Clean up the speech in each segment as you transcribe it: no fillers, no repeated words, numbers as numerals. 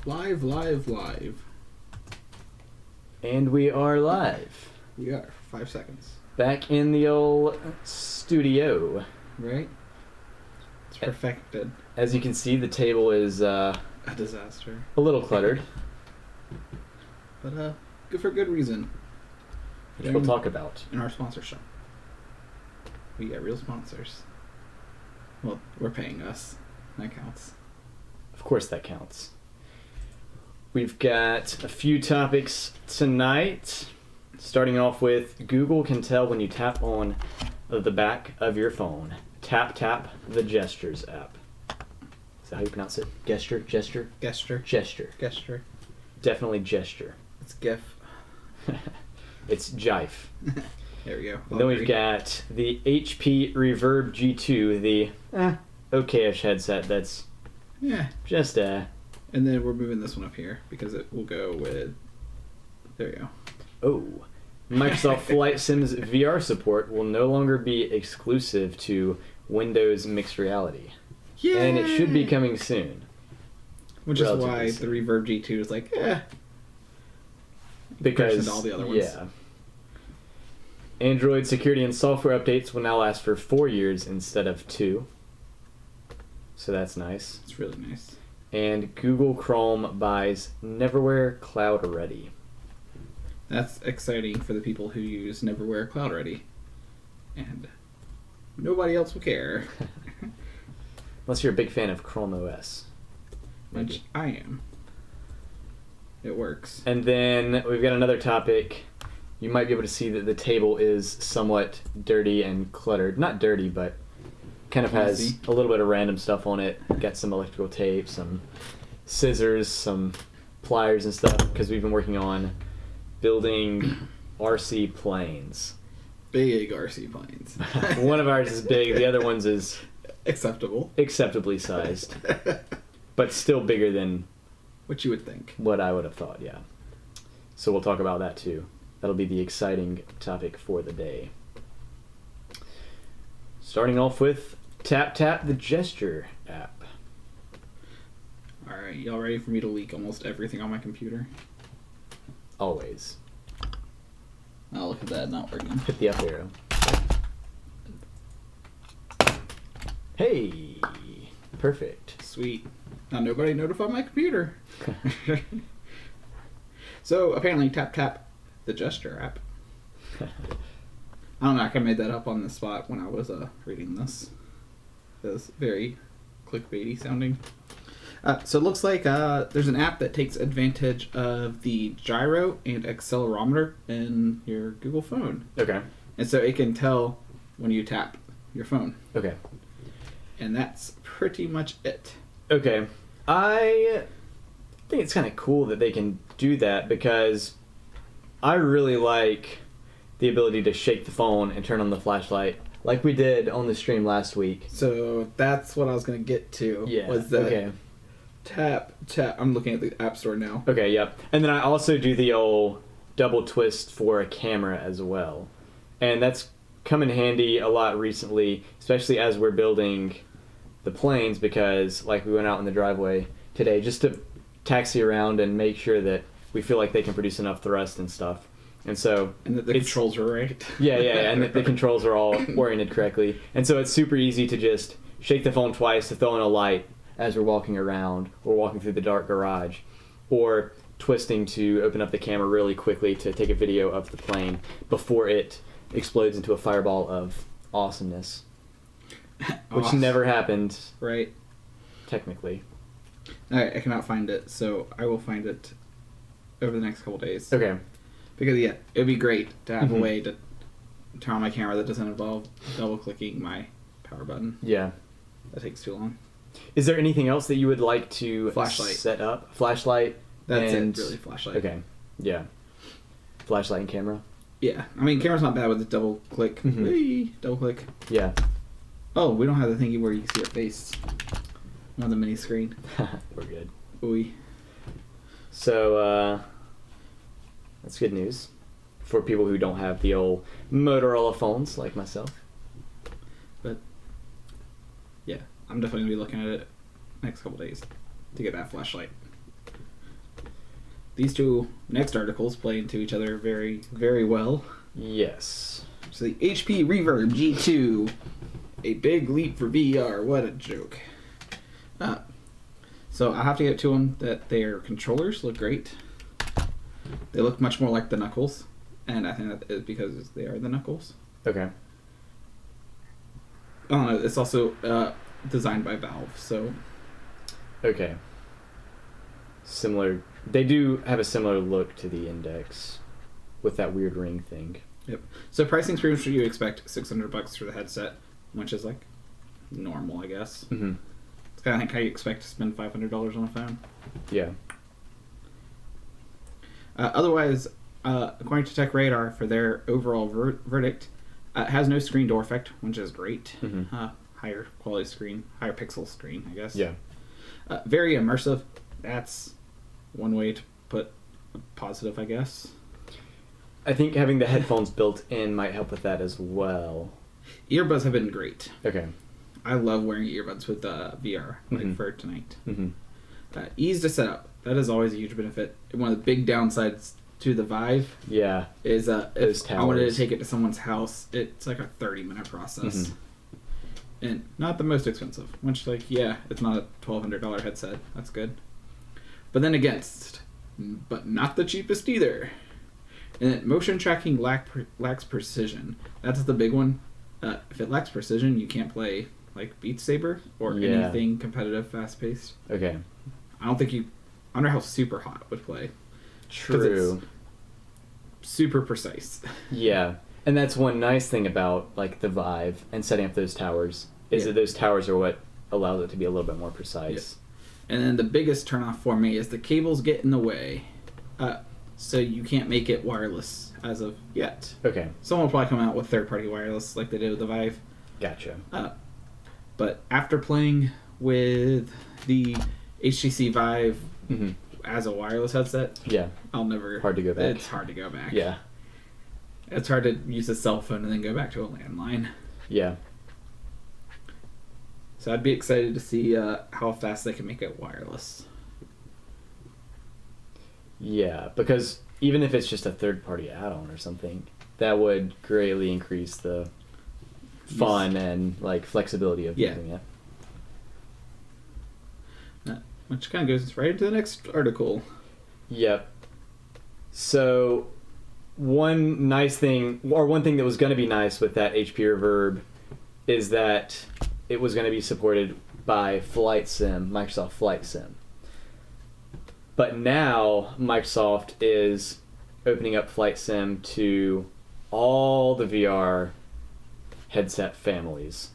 Live. And we are live. We are. 5 seconds. Back in the old studio. Right? It's perfected. As you can see, the table is A disaster. a little cluttered, But good for good reason. which we'll talk about. In our sponsor shop. We get real sponsors. Well, we're paying us. That counts. Of course that counts. We've got a few topics tonight. Starting off with, Google can tell when you tap on the back of your phone. Tap the Gestures app. Is that how you pronounce it? Gesture? Gesture. Definitely gesture. It's GIF. It's jive. There we go. And then we've got the HP Reverb G2, the okayish headset that's just And then we're moving this one up here because it will go with... There we go. Oh. Microsoft Flight Sim's VR support will no longer be exclusive to Windows Mixed Reality. Yeah. And it should be coming soon. Which is why the Reverb G2 is like, because all the other ones. Yeah. Android security and software updates will now last for 4 years instead of 2. So that's nice. It's really nice. And Google Chrome buys Neverware CloudReady. That's exciting for the people who use Neverware CloudReady. And nobody else will care. Unless you're a big fan of Chrome OS. Which I am. It works. And then we've got another topic. You might be able to see that the table is somewhat dirty and cluttered. Not dirty, but kind of has a little bit of random stuff on it. Got some electrical tape, some scissors, some pliers and stuff, because we've been working on building RC planes. Big RC planes. One of ours is big, the other one's is acceptably sized. But still bigger than what you would think. What I would have thought, yeah. So we'll talk about that too. That'll be the exciting topic for the day. Starting off with Tap the Gesture app. Alright, y'all ready for me to leak almost everything on my computer? Always. Oh, look at that, not working. Hit the up arrow. Hey! Perfect. Sweet. Now nobody notified my computer. So apparently Tap the Gesture app. I don't know, I kind of made that up on the spot when I was reading this. It was very clickbaity sounding. So it looks like there's an app that takes advantage of the gyro and accelerometer in your Google phone. Okay. And so it can tell when you tap your phone. Okay. And that's pretty much it. Okay. I think it's kind of cool that they can do that because I really like the ability to shake the phone and turn on the flashlight like we did on the stream last week. So that's what I was going to get to. Yeah. Was that okay. Tap. I'm looking at the App Store now. Okay, yep. And then I also do the old double twist for a camera as well. And that's come in handy a lot recently, especially as we're building the planes, because like we went out in the driveway today just to taxi around and make sure that we feel like they can produce enough thrust and stuff. And so and that the controls are right. Yeah, and that the controls are all oriented correctly. And so it's super easy to just shake the phone twice to throw in a light as we're walking around or walking through the dark garage, or twisting to open up the camera really quickly to take a video of the plane before it explodes into a fireball of awesomeness. Which never happened. Right. Technically. I cannot find it, so I will find it over the next couple days. Okay. Because, yeah, it would be great to have a way to turn on my camera that doesn't involve double-clicking my power button. Yeah. That takes too long. Is there anything else that you would like to Flashlight. set up? Flashlight? That's and... it, really, flashlight. Okay. Yeah. Flashlight and camera? Yeah. I mean, camera's not bad with the double-click. Double-click. Yeah. Oh, we don't have the thingy where you see our face on the mini screen. We're good. Ooh. So, that's good news for people who don't have the old Motorola phones like myself. But, yeah, I'm definitely going to be looking at it next couple days to get that flashlight. these two next articles play into each other very, very well. Yes. So the HP Reverb G2, a big leap for VR. What a joke. So I have to get to them that their controllers look great. They look much more like the Knuckles, and I think that is because they are the Knuckles. Okay. I don't know. It's also designed by Valve, so. Okay. Similar. They do have a similar look to the Index, with that weird ring thing. Yep. So pricing's pretty much what you expect. $600 for the headset, which is like normal, I guess. Mm-hmm. It's kind of like how you expect to spend $500 on a phone. Yeah. Otherwise, according to Tech Radar, for their overall verdict, it has no screen door effect, which is great. Mm-hmm. Higher quality screen, higher pixel screen, I guess. Yeah. Very immersive. That's one way to put a positive, I guess. I think having the headphones built in might help with that as well. Earbuds have been great. Okay. I love wearing earbuds with VR, like for tonight. Mm-hmm. Ease to set up. That is always a huge benefit. One of the big downsides to the Vive is if I wanted to take it to someone's house, it's like a 30-minute process. Mm-hmm. And not the most expensive. Which, like, yeah, it's not a $1,200 headset. That's good. But then but not the cheapest either. And motion tracking lacks precision. That's the big one. If it lacks precision, you can't play like Beat Saber or anything competitive, fast-paced. Okay. I wonder how Super Hot would play. True. It's super precise. Yeah. And that's one nice thing about like the Vive and setting up those towers is that those towers are what allows it to be a little bit more precise. Yeah. And then the biggest turnoff for me is the cables get in the way. So you can't make it wireless as of yet. Okay. Someone will probably come out with third-party wireless like they did with the Vive. Gotcha. But after playing with the HTC Vive as a wireless headset, I'll never... Hard to go back. It's hard to go back. Yeah. It's hard to use a cell phone and then go back to a landline. Yeah. So I'd be excited to see how fast they can make it wireless. Yeah, because even if it's just a third-party add-on or something, that would greatly increase the fun and like flexibility of using it. Which kind of goes right into the next article. Yep. So one nice thing, or one thing that was going to be nice with that HP Reverb is that it was going to be supported by Microsoft Flight Sim. But now Microsoft is opening up Flight Sim to all the VR headset families,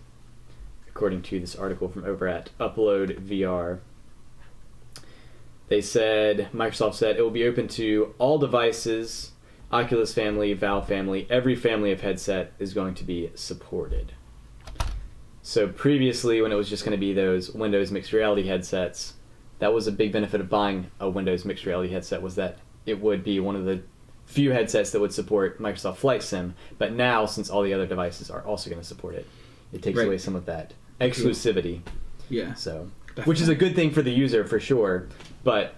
according to this article from over at Upload VR. Microsoft said it will be open to all devices, Oculus family, Valve family, every family of headset is going to be supported. So previously, when it was just going to be those Windows mixed reality headsets, that was a big benefit of buying a Windows mixed reality headset, was that it would be one of the few headsets that would support Microsoft Flight Sim. But now, since all the other devices are also going to support it, it takes away some of that exclusivity. Yeah. So, which is a good thing for the user for sure, but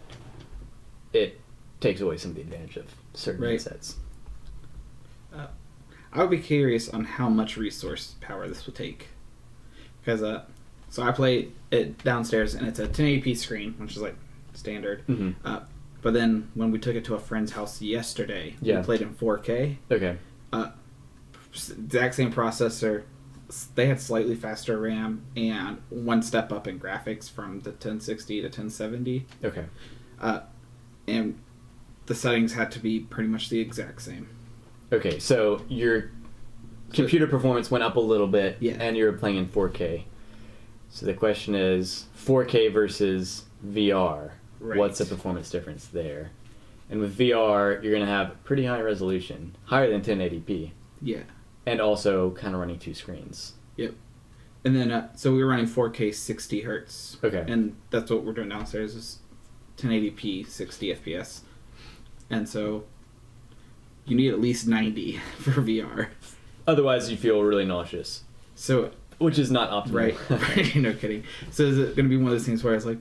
it takes away some of the advantage of certain headsets. I would be curious on how much resource power this will take. Because, so I play it downstairs, and it's a 1080p screen, which is like standard. Mm-hmm. But then when we took it to a friend's house yesterday, we played in 4K. Okay. Exact same processor. They had slightly faster RAM and one step up in graphics from the 1060 to 1070. Okay. And the settings had to be pretty much the exact same. Okay, so your computer performance went up a little bit, and you're playing in 4K. So the question is, 4K versus VR, what's the performance difference there? And with VR, you're going to have pretty high resolution, higher than 1080p. Yeah. And also kind of running two screens. Yep. And then, so we were running 4K 60 hertz. Okay. And that's what we're doing downstairs, is 1080p 60 FPS. And so you need at least 90 for VR. Otherwise, you feel really nauseous. So, which is not optimal. Right. No kidding. So is it going to be one of those things where it's like,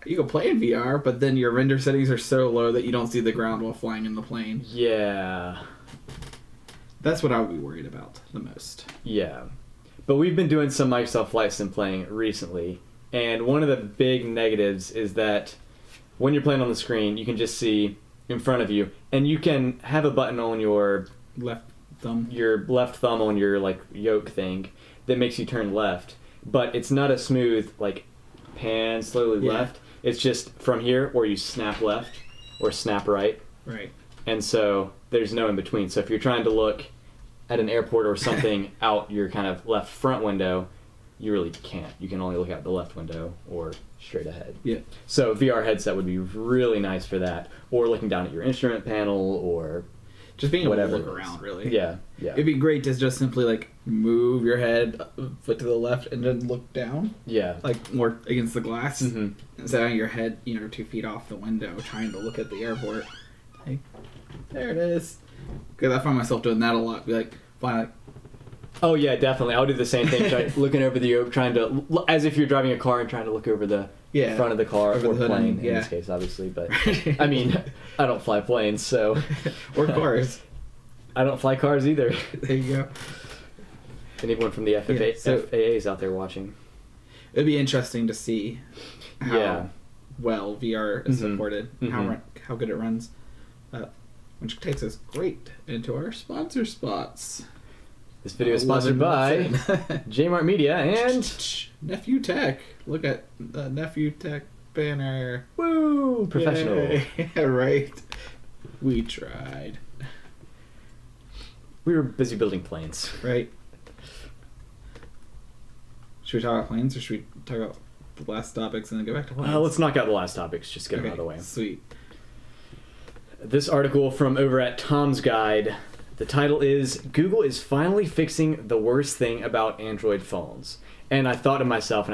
You can play in VR, but then your render settings are so low that you don't see the ground while flying in the plane. Yeah. That's what I would be worried about the most. Yeah. But we've been doing some Microsoft Flight Sim playing recently, and one of the big negatives is that when you're playing on the screen, you can just see in front of you, and you can have a button on your left thumb on your like yoke thing that makes you turn left, but it's not a smooth like pan slowly left. It's just from here, or you snap left or snap right. Right. And so there's no in between. So if you're trying to look at an airport or something out your kind of left front window, you really can't. You can only look out the left window or straight ahead. Yeah. So VR headset would be really nice for that, or looking down at your instrument panel, or just being able whatever to look around, really. Yeah. It'd be great to just simply like move your head a foot to the left and then look down. Yeah. Like more against the glass. Mm-hmm. Instead of your head, 2 feet off the window trying to look at the airport. Like, there it is. Because I find myself doing that a lot. Be like, flying Oh yeah, definitely. I'll do the same thing, looking over the yoke, trying to, as if you're driving a car and trying to look over the front of the car, or the plane in this case, obviously. But I mean, I don't fly planes, so or cars. I don't fly cars either. There you go. Anyone from the FAA is out there watching. It'd be interesting to see how well VR is supported, how good it runs, which takes us great into our sponsor spots. This video is sponsored by Jmart Media and Nephew Tech. Look at the Nephew Tech banner. Woo! Professional. Yeah, right. We tried. We were busy building planes. Right. Should we talk about planes, or should we talk about the last topics and then go back to planes? Let's knock out the last topics. Just get them out of the way. Sweet. This article from over at Tom's Guide. The title is, Google is finally fixing the worst thing about Android phones. And I thought to myself,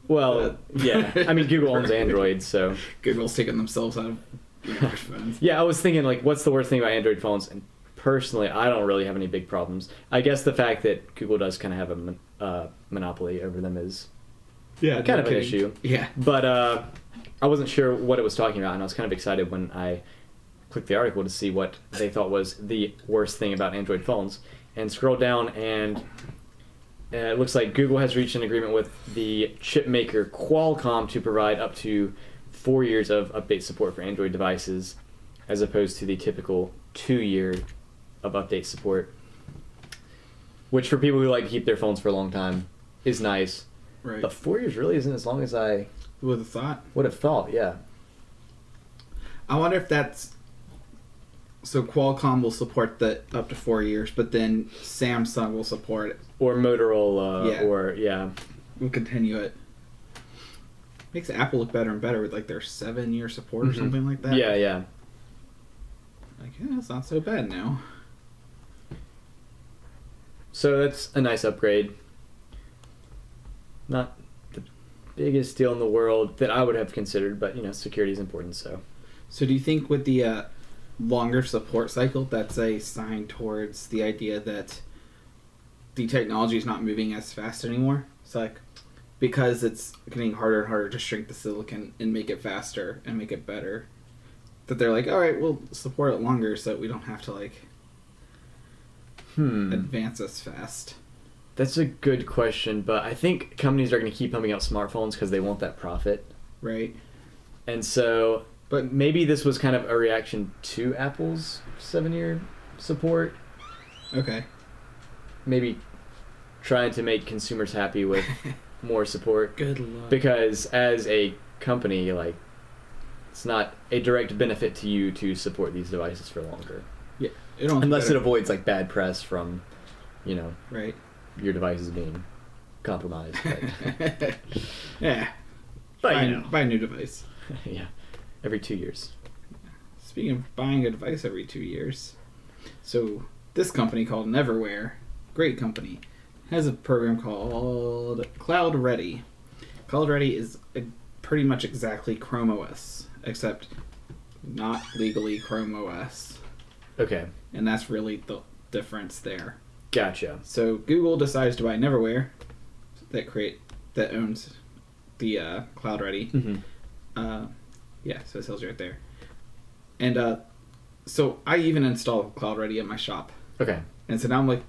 well, yeah. I mean, Google owns Android, so. Google's taking themselves out of Android phones. Yeah, I was thinking, like, what's the worst thing about Android phones? And personally, I don't really have any big problems. I guess the fact that Google does kind of have a monopoly over them is kind of an issue. Yeah. But, I wasn't sure what it was talking about, and I was kind of excited when I clicked the article to see what they thought was the worst thing about Android phones. And scrolled down, and it looks like Google has reached an agreement with the chip maker Qualcomm to provide up to 4 years of update support for Android devices, as opposed to the typical 2 year of update support. Which, for people who like to keep their phones for a long time, is nice. Right. But 4 years really isn't as long as I would have thought. Would have thought, yeah. I wonder if that's... So Qualcomm will support the up to 4 years, but then Samsung will support it. Or Motorola, We'll continue it. Makes Apple look better and better with like their 7-year support or something like that. Yeah. Like, yeah, it's not so bad now. So that's a nice upgrade. Not the biggest deal in the world that I would have considered, but security is important. So do you think with the longer support cycle, that's a sign towards the idea that the technology is not moving as fast anymore? It's like because it's getting harder and harder to shrink the silicon and make it faster and make it better, that they're like, all right, we'll support it longer so that we don't have to like advance as fast. That's a good question, but I think companies are going to keep pumping out smartphones because they want that profit. Right. And so, but maybe this was kind of a reaction to Apple's 7-year support. Okay. Maybe trying to make consumers happy with more support. Good luck. Because as a company, like, it's not a direct benefit to you to support these devices for longer. Yeah. Unless it avoids like bad press from, right, your devices being compromised. But yeah. But buy a new device. Yeah. Every 2 years. Speaking of buying a device every 2 years, so this company called Neverware, great company, has a program called CloudReady. CloudReady is pretty much exactly Chrome OS, except not legally Chrome OS. Okay. And that's really the difference there. Gotcha. So Google decides to buy Neverware, that owns the CloudReady. Mm-hmm. Yeah, so it tells you right there. And so I even installed CloudReady at my shop. Okay. And so now I'm like,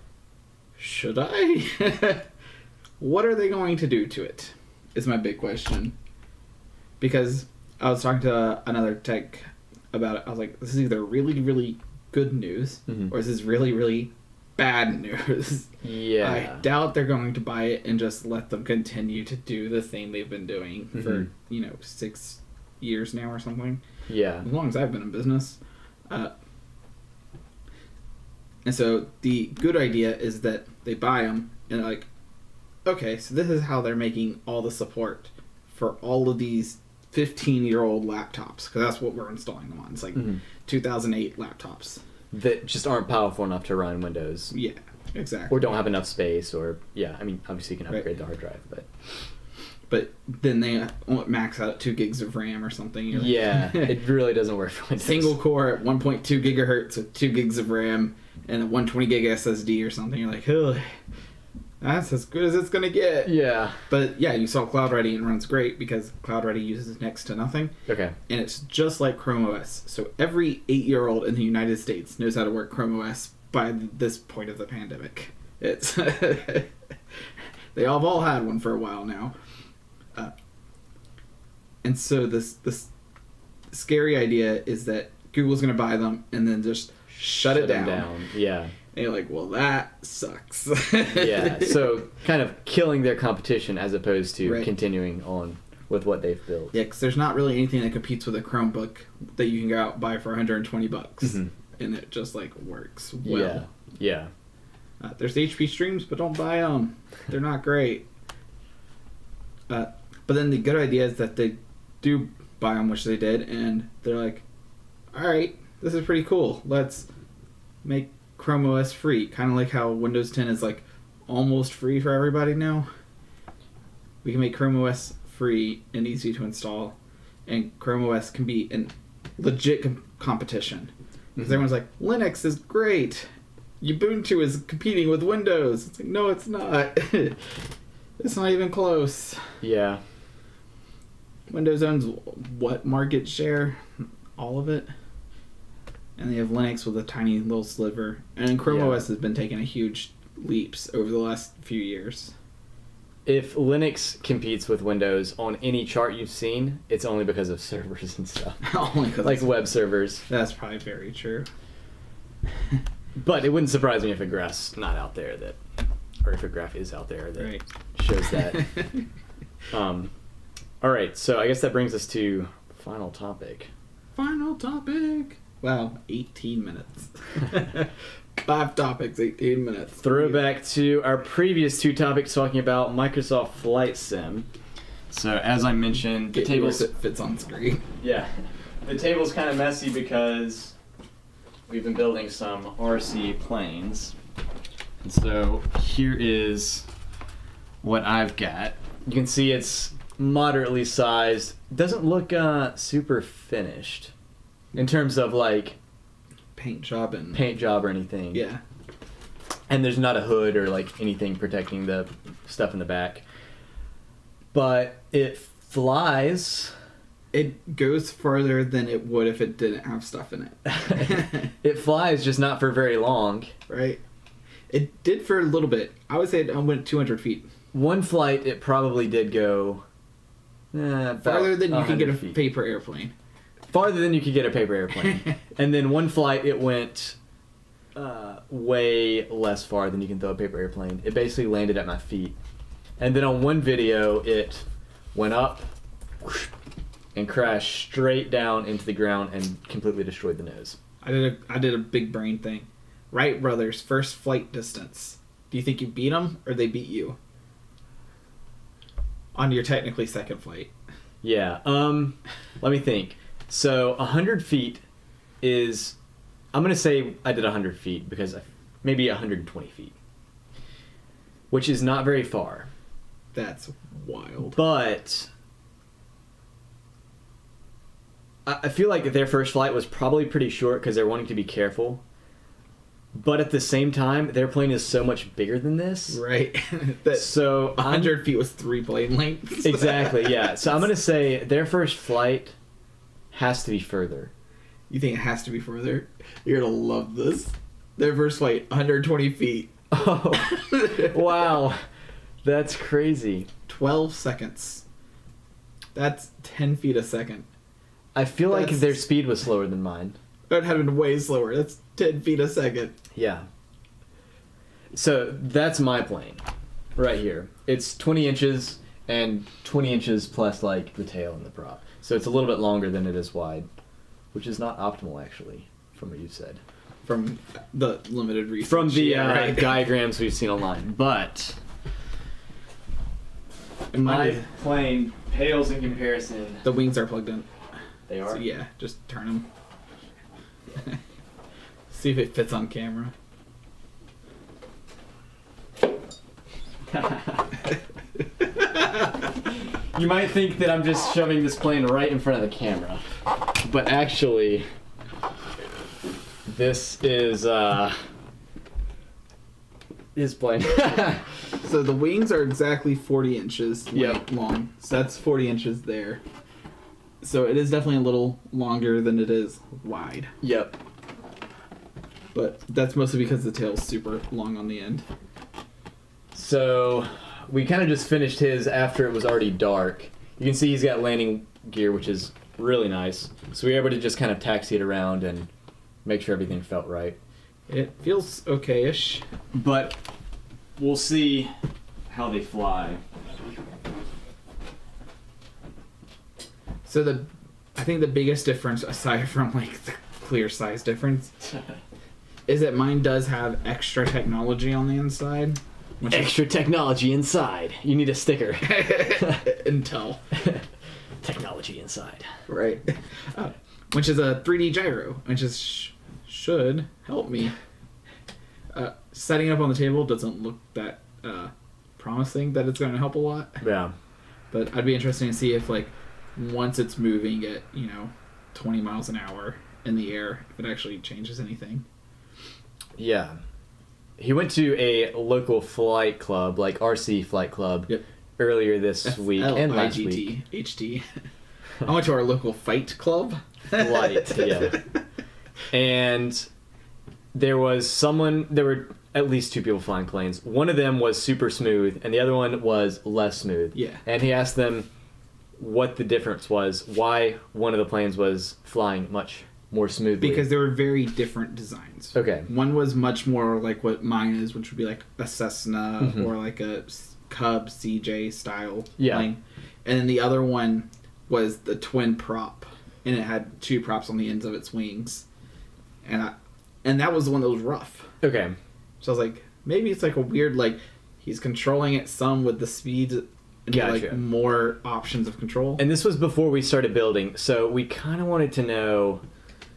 should I? What are they going to do to it? Is my big question. Because I was talking to another tech about it. I was like, this is either really, really good news, mm-hmm. or this is really, really bad news. Yeah. I doubt they're going to buy it and just let them continue to do the thing they've been doing mm-hmm. for, 6 years now or something. Yeah. As long as I've been in business. And so the good idea is that they buy them and they're like, okay, so this is how they're making all the support for all of these 15-year-old laptops, because that's what we're installing them on. It's like mm-hmm. 2008 laptops. That just aren't powerful enough to run Windows. Yeah, exactly. Or don't have enough space, or, I mean, obviously you can upgrade the hard drive, But then they max out at 2 gigs of RAM or something. You're like, yeah, it really doesn't work for Windows. Single core at 1.2 gigahertz with 2 gigs of RAM and a 120 gig SSD or something. You're like, oh, that's as good as it's going to get. Yeah. But yeah, you saw CloudReady and it runs great because CloudReady uses next to nothing. Okay. And it's just like Chrome OS. So every 8-year-old in the United States knows how to work Chrome OS by this point of the pandemic. It's they all had one for a while now. And so this scary idea is that Google's going to buy them and then just shut it down. Yeah. And you're like, well, that sucks. Yeah. So kind of killing their competition as opposed to right. continuing on with what they've built. Yeah, because there's not really anything that competes with a Chromebook that you can go out and buy for $120, mm-hmm. and it just like works well. Yeah. There's HP Streams, but don't buy them. They're not great. But then the good idea is that they do buy them, which they did, and they're like, all right, this is pretty cool. Let's make Chrome OS free. Kind of like how Windows 10 is like almost free for everybody now. We can make Chrome OS free and easy to install, and Chrome OS can be a legit competition. Because everyone's like, Linux is great. Ubuntu is competing with Windows. It's like, no, it's not. It's not even close. Yeah. Windows owns what market share? All of it. And they have Linux with a tiny little sliver. And Chrome OS has been taking a huge leaps over the last few years. If Linux competes with Windows on any chart you've seen, it's only because of servers and stuff. Only because like web servers. That's probably very true. But it wouldn't surprise me if a graph's not out there that, or if a graph is out there that right. shows that. All right, so I guess that brings us to final topic. Final topic. Wow, 18 minutes. 5 topics, 18 minutes. Throwback to our previous 2 topics talking about Microsoft Flight Sim. So as I mentioned, the tables it fits on screen. Yeah, the table's kind of messy because we've been building some RC planes. And so here is what I've got. You can see it's moderately sized. Doesn't look super finished in terms of like paint job or anything. Yeah. And there's not a hood or like anything protecting the stuff in the back. But it flies. It goes further than it would if it didn't have stuff in it. It flies, just not for very long. Right. It did for a little bit. I would say it went 200 feet. One flight, it probably did go farther than you can get a feet. paper airplane. Farther than you could get a paper airplane. And then one flight, it went way less far than you can throw a paper airplane. It basically landed at my feet. And then on one video, it went up and crashed straight down into the ground and completely destroyed the nose. I did a big brain thing. Wright brothers, first flight distance. Do you think you beat them or they beat you? On your technically second flight. Yeah. Let me think. So 100 feet is, I'm going to say I did 100 feet because maybe 120 feet. Which is not very far. That's wild. But I feel like their first flight was probably pretty short because they're wanting to be careful. But at the same time, their plane is so much bigger than this. Right. That So 100 feet was 3 plane lengths. Exactly, yeah. So I'm going to say their first flight has to be further. You think it has to be further? You're going to love this. Their first flight, 120 feet. Oh, wow. That's crazy. 12 seconds. That's 10 feet a second. I feel like their speed was slower than mine. That would have been way slower. That's 10 feet a second. Yeah. So that's my plane right here. It's 20 inches and 20 inches plus like the tail and the prop. So it's a little bit longer than it is wide, which is not optimal actually, from what you said. From the limited research. From the right. diagrams we've seen online. But my plane pales in comparison. The wings are plugged in. They are? So yeah, just turn them. See if it fits on camera. You might think that I'm just shoving this plane right in front of the camera, but actually, this is his plane. So the wings are exactly 40 inches Yep. long. So that's 40 inches there. So it is definitely a little longer than it is wide. Yep. But that's mostly because the tail's super long on the end. So we kind of just finished his after it was already dark. You can see he's got landing gear, which is really nice. So we were able to just kind of taxi it around and make sure everything felt right. It feels okay-ish. But we'll see how they fly. So I think the biggest difference, aside from like the clear size difference, is that mine does have extra technology on the inside. Extra technology inside. You need a sticker. Intel. Technology inside. Right. Which is a 3D gyro, which is should help me. Setting up on the table doesn't look that promising that it's going to help a lot. Yeah. But I'd be interested to see if, like, once it's moving at, 20 miles an hour in the air, if it actually changes anything. Yeah. He went to a local flight club, like RC Flight Club, Yep. earlier this week and last week. HT. I went to our local fight club. Flight, yeah. And there were at least two people flying planes. One of them was super smooth, and the other one was less smooth. Yeah. And he asked them what the difference was, why one of the planes was flying much more smoothly. Because they were very different designs. Okay. One was much more like what mine is, which would be like a Cessna or like a Cub CJ style plane. And then the other one was the twin prop, and it had two props on the ends of its wings. And that was the one that was rough. Okay. So I was like, maybe it's like a weird, like, he's controlling it some with the speed and like more options of control. And this was before we started building, so we kind of wanted to know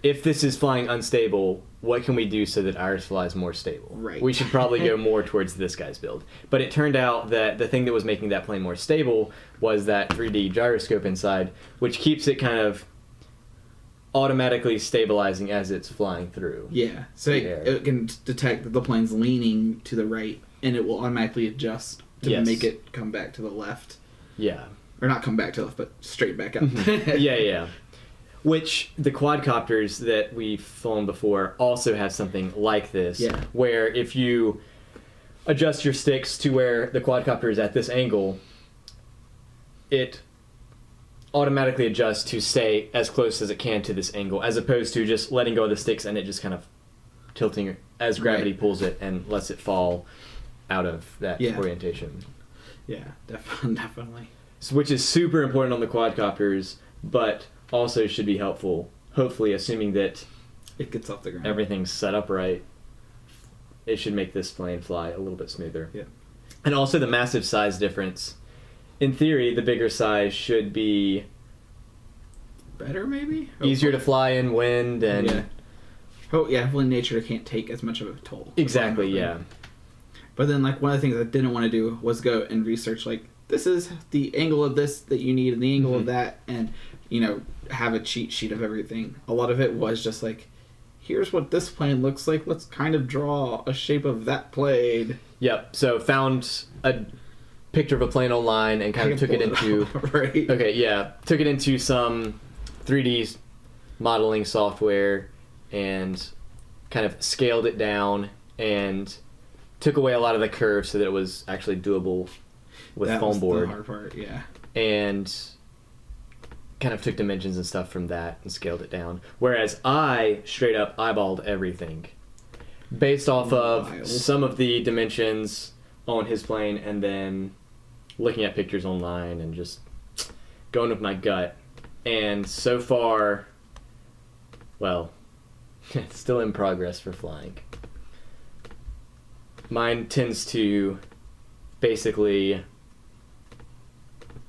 if this is flying unstable, what can we do so that ours flies more stable? Right. We should probably go more towards this guy's build. But it turned out that the thing that was making that plane more stable was that 3D gyroscope inside, which keeps it kind of automatically stabilizing as it's flying through. Yeah, so it can detect that the plane's leaning to the right, and it will automatically adjust to make it come back to the left. Yeah. Or not come back to the left, but straight back up. Yeah. Which the quadcopters that we've flown before also have something like this, where if you adjust your sticks to where the quadcopter is at this angle, it automatically adjusts to stay as close as it can to this angle, as opposed to just letting go of the sticks and it just kind of tilting as gravity pulls it and lets it fall out of that orientation. Yeah, definitely. So, which is super important on the quadcopters, but also should be helpful, hopefully, assuming that it gets off the ground. Everything's set up right. It should make this plane fly a little bit smoother. Yeah. And also the massive size difference. In theory, the bigger size should be better, maybe? Easier to fly in wind and... hopefully nature can't take as much of a toll. Exactly, yeah. But then, like, one of the things I didn't want to do was go and research, like, this is the angle of this that you need and the angle of that, and, have a cheat sheet of everything. A lot of it was just like, here's what this plane looks like. Let's kind of draw a shape of that plane. Yep. So found a picture of a plane online and kind of took it into right. Okay, yeah, took it into some 3D modeling software and kind of scaled it down and took away a lot of the curves so that it was actually doable with that foam was board. the hard part, yeah. And kind of took dimensions and stuff from that and scaled it down. Whereas I straight up eyeballed everything based off of some of the dimensions on his plane and then looking at pictures online and just going with my gut. And so far, well, it's still in progress for flying. Mine tends to basically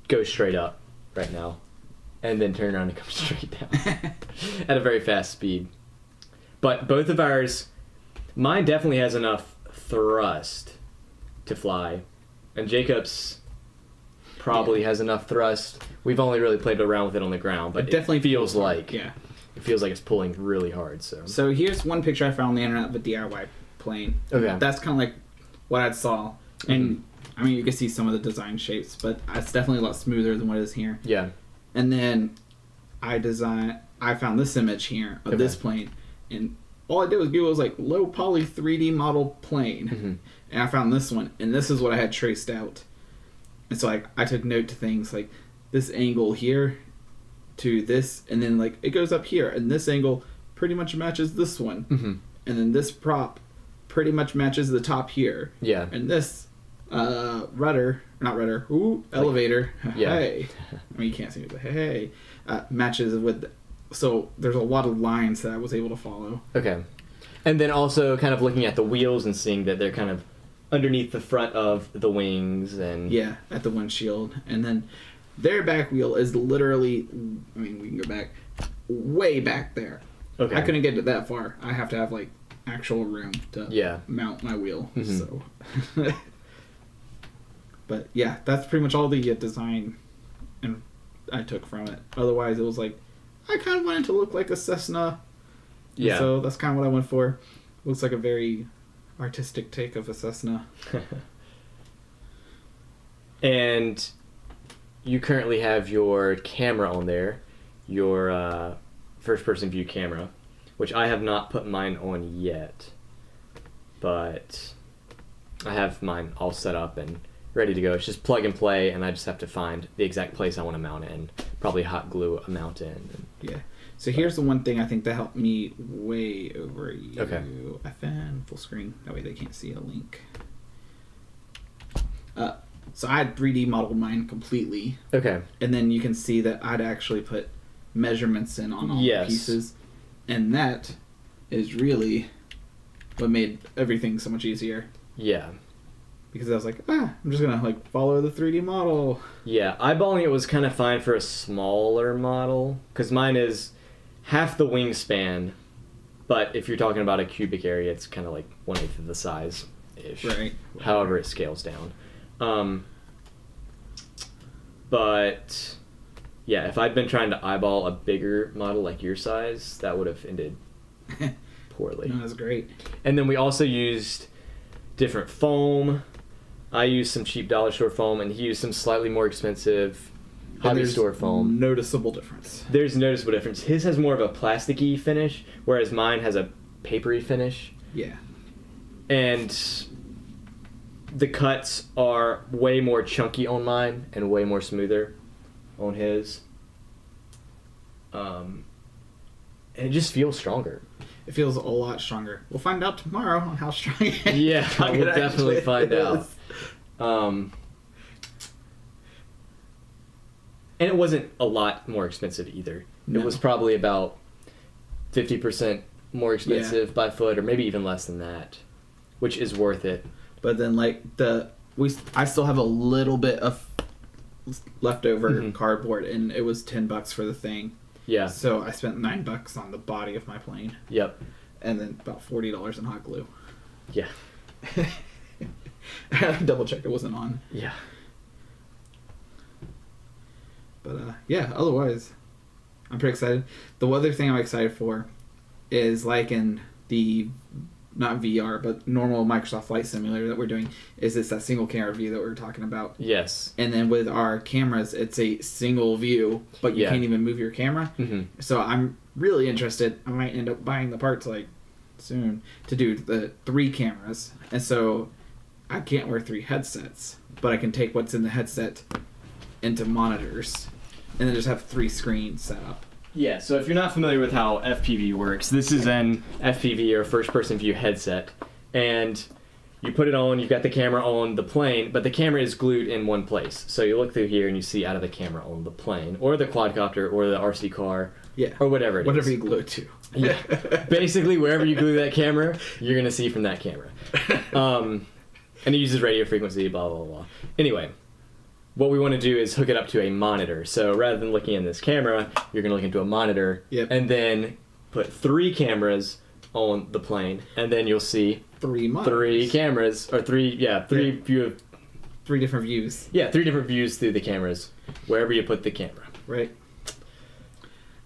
go straight up right now and then turn around and come straight down at a very fast speed. But both of ours, mine definitely has enough thrust to fly, and Jacob's probably has enough thrust. We've only really played around with it on the ground, but it definitely feels hard. like yeah. It feels like it's pulling really hard. So here's one picture I found on the internet of a DIY plane. Okay. That's kind of like what I saw, and I mean you can see some of the design shapes, but it's definitely a lot smoother than what it is here. yeah. And then I found this image here of this plane, and all I did was Google was like low poly 3D model plane, and I found this one, and this is what I had traced out. And so I took note to things like this angle here to this, and then like it goes up here, and this angle pretty much matches this one, and then this prop pretty much matches the top here, and this elevator, Yeah. hey, I mean you can't see me, but hey, matches with. So there's a lot of lines that I was able to follow. Okay. And then also kind of looking at the wheels and seeing that they're kind of underneath the front of the wings and... Yeah, at the windshield. And then their back wheel is literally, I mean, we can go back, way back there. Okay. I couldn't get it that far. I have to have, like, actual room to mount my wheel. So, but, yeah, that's pretty much all the design and I took from it. Otherwise, it was like, I kind of wanted to look like a Cessna. Yeah. So that's kind of what I went for. Looks like a very artistic take of a Cessna. And you currently have your camera on there, your first-person view camera, which I have not put mine on yet, but I have mine all set up and ready to go. It's just plug and play, and I just have to find the exact place I want to mount it in, probably hot glue a mount in. Yeah. So here's the one thing I think that helped me way over you. Okay. FN full screen. That way they can't see a link. So I had 3D modeled mine completely. Okay. And then you can see that I'd actually put measurements in on all the pieces. And that is really what made everything so much easier. Yeah. Because I was like, I'm just going to like follow the 3D model. Yeah, eyeballing it was kind of fine for a smaller model, because mine is half the wingspan, but if you're talking about a cubic area, it's kind of like 1/8 of the size-ish. Right. However it scales down. But, yeah, if I'd been trying to eyeball a bigger model like your size, that would have ended poorly. No, that's great. And then we also used different foam. I used some cheap dollar store foam, and he used some slightly more expensive hobby store foam. Noticeable difference. There's a noticeable difference. His has more of a plasticky finish, whereas mine has a papery finish. Yeah. And the cuts are way more chunky on mine and way more smoother on his. And it just feels stronger. It feels a lot stronger. We'll find out tomorrow on how strong it is. Yeah, we'll definitely find out. And it wasn't a lot more expensive either. No. It was probably about 50% more expensive by foot, or maybe even less than that, which is worth it. But then, like, I still have a little bit of leftover cardboard, and it was $10 for the thing. Yeah. So I spent $9 on the body of my plane. Yep. And then about $40 in hot glue. Yeah. I double checked it wasn't on. Yeah. But yeah, otherwise, I'm pretty excited. The other thing I'm excited for is like in the not VR but normal Microsoft Flight Simulator that we're doing. Is it's that single camera view that we were talking about? Yes. And then with our cameras, it's a single view, but you can't even move your camera. Mm-hmm. So I'm really interested. I might end up buying the parts like soon to do the 3 cameras, and so I can't wear 3 headsets, but I can take what's in the headset into monitors, and then just have 3 screens set up. Yeah, so if you're not familiar with how FPV works, this is an FPV or first-person view headset, and you put it on, you've got the camera on the plane, but the camera is glued in one place. So you look through here and you see out of the camera on the plane, or the quadcopter, or the RC car, or whatever it is. Whatever you glue it to. Yeah, basically wherever you glue that camera, you're going to see from that camera. And it uses radio frequency, blah, blah, blah. Anyway. What we want to do is hook it up to a monitor. So rather than looking in this camera, you're going to look into a monitor, and then put 3 cameras on the plane, and then you'll see 3 monitors. 3 cameras, or 3 view. 3 different views. Yeah, 3 different views through the cameras, wherever you put the camera. Right.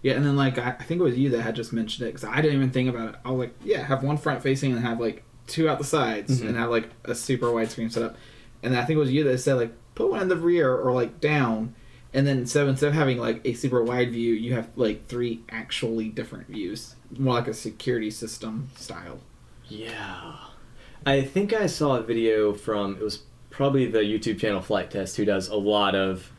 Yeah, and then like I think it was you that had just mentioned it, because I didn't even think about it. I was like, have one front facing and have like 2 out the sides, and have like a super wide screen set up. And then I think it was you that said like, put one in the rear or like down, and then so instead of having like a super wide view, you have like 3 actually different views, more like a security system style. Yeah, I think I saw a video from, it was probably the YouTube channel Flight Test, who does a lot of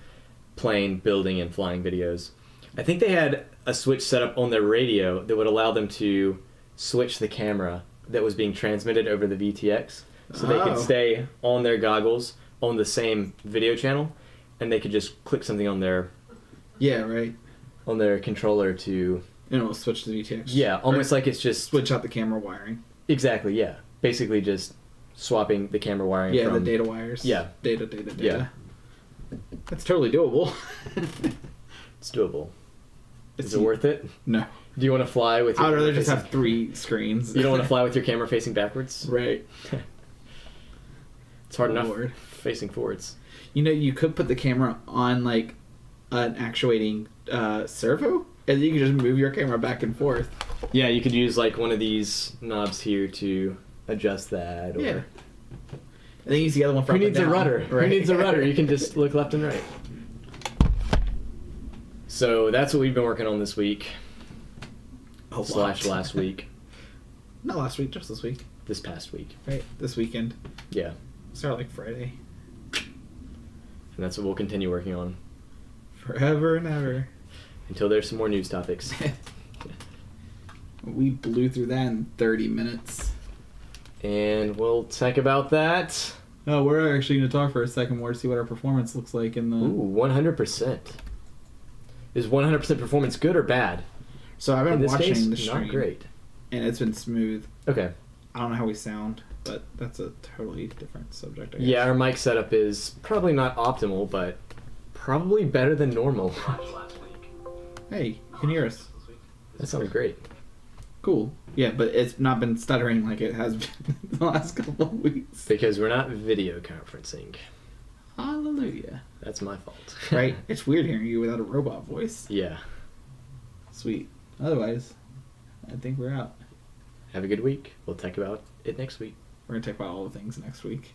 plane building and flying videos. I think they had a switch set up on their radio that would allow them to switch the camera that was being transmitted over the VTX, so they could stay on their goggles on the same video channel, and they could just click something on their on their controller to, and it'll switch to the VTX. Yeah, almost like it's just switch out the camera wiring. Exactly, yeah. Basically just swapping the camera wiring from the data wires. Yeah. Data. Yeah. That's totally doable. It's doable. Is it worth it? No. Do you want to fly with your I'd rather just have 3 screens. You don't want to fly with your camera facing backwards? Right. It's hard enough facing forwards. You know, you could put the camera on like an actuating servo, and then you can just move your camera back and forth. Yeah, you could use like one of these knobs here to adjust that. Or... Yeah. I think use the other one for Who needs a rudder? Right? Who needs a rudder? You can just look left and right. So that's what we've been working on this week. Last week. Not last week, just this week. This past week. Right, this weekend. Yeah. Start like Friday. And that's what we'll continue working on. Forever and ever. Until there's some more news topics. We blew through that in 30 minutes. And we'll talk about that. No, we're actually going to talk for a second more to see what our performance looks like in the... Ooh, 100%. Is 100% performance good or bad? So I've been watching the stream. Not great. And it's been smooth. Okay. I don't know how we sound, but that's a totally different subject, I guess. Yeah, our mic setup is probably not optimal, but probably better than normal. Hey, you can hear us. That sounded great. Cool. Yeah, but it's not been stuttering like it has been the last couple of weeks. Because we're not video conferencing. Hallelujah. That's my fault. Right? It's weird hearing you without a robot voice. Yeah. Sweet. Otherwise, I think we're out. Have a good week. We'll talk about it next week. We're going to talk about all the things next week.